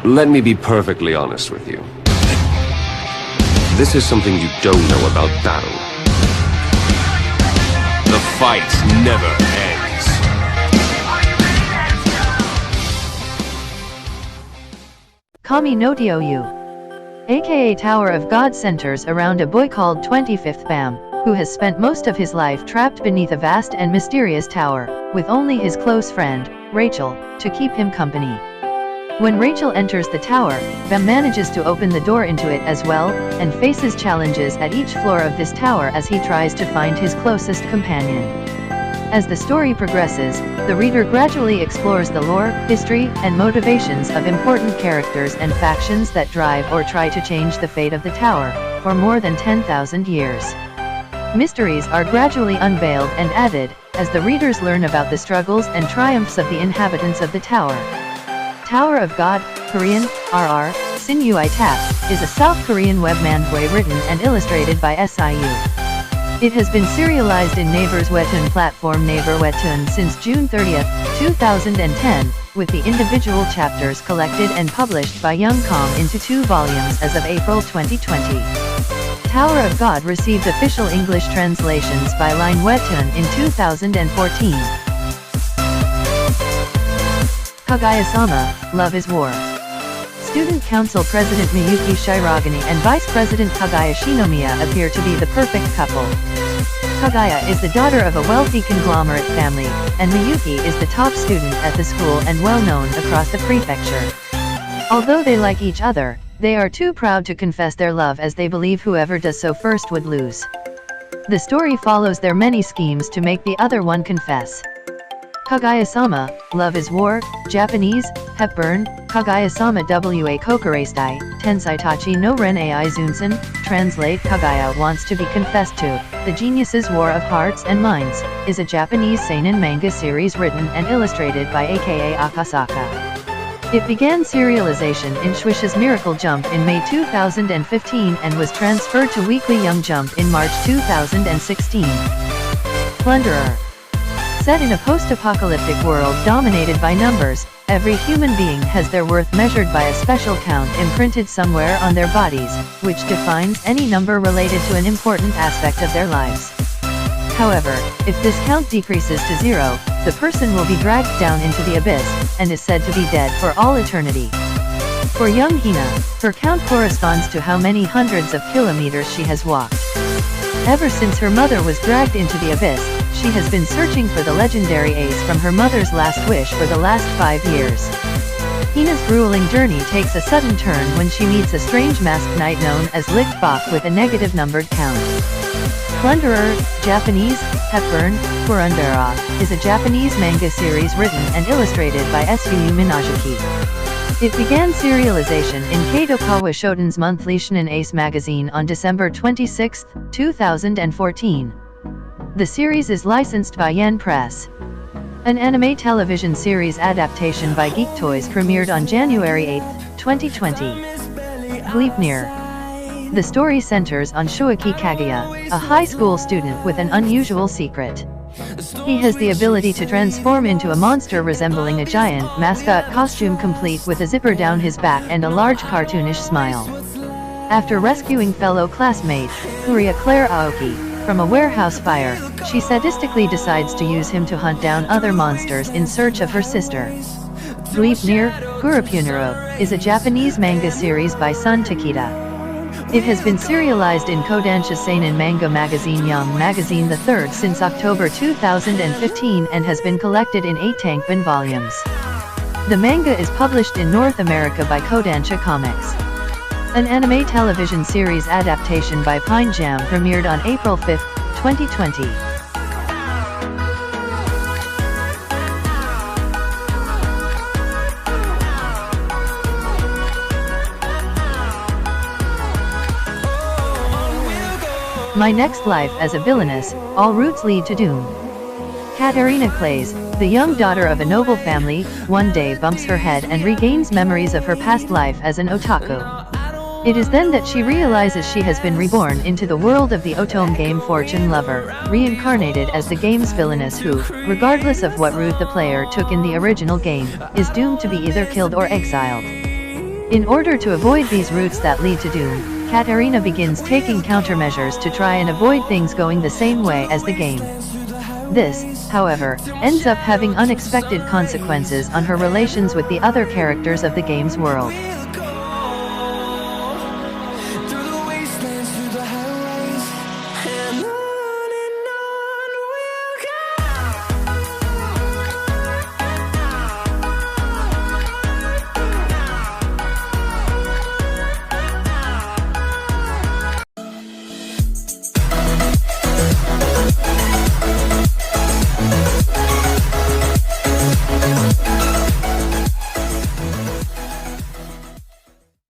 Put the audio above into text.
Let me be perfectly honest with you. This is something you don't know about battle. The fight never ends. Kami no Ryoyu, aka Tower of God, centers around a boy called 25th Bam, who has spent most of his life trapped beneath a vast and mysterious tower, with only his close friend, Rachel, to keep him company. When Rachel enters the tower, Bam manages to open the door into it as well, and faces challenges at each floor of this tower as he tries to find his closest companion. As the story progresses, the reader gradually explores the lore, history, and motivations of important characters and factions that drive or try to change the fate of the tower, for more than 10,000 years. Mysteries are gradually unveiled and added, as the readers learn about the struggles and triumphs of the inhabitants of the tower. Tower of God, Korean, RR, Sinui Tap, is a South Korean webmanhwa written and illustrated by SIU. It has been serialized in Naver's Webtoon platform Naver Webtoon since June 30, 2010, with the individual chapters collected and published by Young Kong into 2 volumes as of April 2020. Tower of God received official English translations by Line Webtoon in 2014. Kaguya-sama, Love is War. Student Council President Miyuki Shirogane and Vice President Kaguya Shinomiya appear to be the perfect couple. Kaguya is the daughter of a wealthy conglomerate family, and Miyuki is the top student at the school and well known across the prefecture. Although they like each other, they are too proud to confess their love, as they believe whoever does so first would lose. The story follows their many schemes to make the other one confess. Kaguya-sama, Love is War, Japanese, Hepburn, Kaguya-sama wa Kokurasetai, Tensai-tachi no Renai Zunousen, translate Kaguya wants to be confessed to, The Genius's War of Hearts and Minds, is a Japanese seinen manga series written and illustrated by aka Akasaka. It began serialization in Shueisha's Miracle Jump in May 2015 and was transferred to Weekly Young Jump in March 2016. Plunderer. Set in a post-apocalyptic world dominated by numbers, every human being has their worth measured by a special count imprinted somewhere on their bodies, which defines any number related to an important aspect of their lives. However, if this count decreases to 0, the person will be dragged down into the abyss, and is said to be dead for all eternity. For young Hina, her count corresponds to how many hundreds of kilometers she has walked. Ever since her mother was dragged into the abyss, she has been searching for the legendary ace from her mother's last wish for the last 5 years. Hina's grueling journey takes a sudden turn when she meets a strange masked knight known as Licht Bok with a negative numbered count. Plunderer, Japanese, Hepburn, Kurundera, is a Japanese manga series written and illustrated by Suu Minajiki. It began serialization in Kadokawa Shoten's monthly Shonen Ace magazine on December 26, 2014. The series is licensed by Yen Press. An anime television series adaptation by Geek Toys premiered on January 8, 2020. Gleipnir. The story centers on Shueki Kaguya, a high school student with an unusual secret. He has the ability to transform into a monster resembling a giant mascot costume complete with a zipper down his back and a large cartoonish smile. After rescuing fellow classmate, Furia Claire Aoki, from a warehouse fire, she sadistically decides to use him to hunt down other monsters in search of her sister. Gleipnir, Gurupunero, is a Japanese manga series by Sun Takeda. It has been serialized in Kodansha Seinen manga magazine Young Magazine III since October 2015 and has been collected in 8 tankban volumes. The manga is published in North America by Kodansha Comics. An anime television series adaptation by Pine Jam premiered on April 5, 2020. My Next Life as a Villainess, All Routes Lead to Doom. Katerina Clays, the young daughter of a noble family, one day bumps her head and regains memories of her past life as an otaku. It is then that she realizes she has been reborn into the world of the otome game Fortune Lover, reincarnated as the game's villainess who, regardless of what route the player took in the original game, is doomed to be either killed or exiled. In order to avoid these routes that lead to doom, Katarina begins taking countermeasures to try and avoid things going the same way as the game. This, however, ends up having unexpected consequences on her relations with the other characters of the game's world.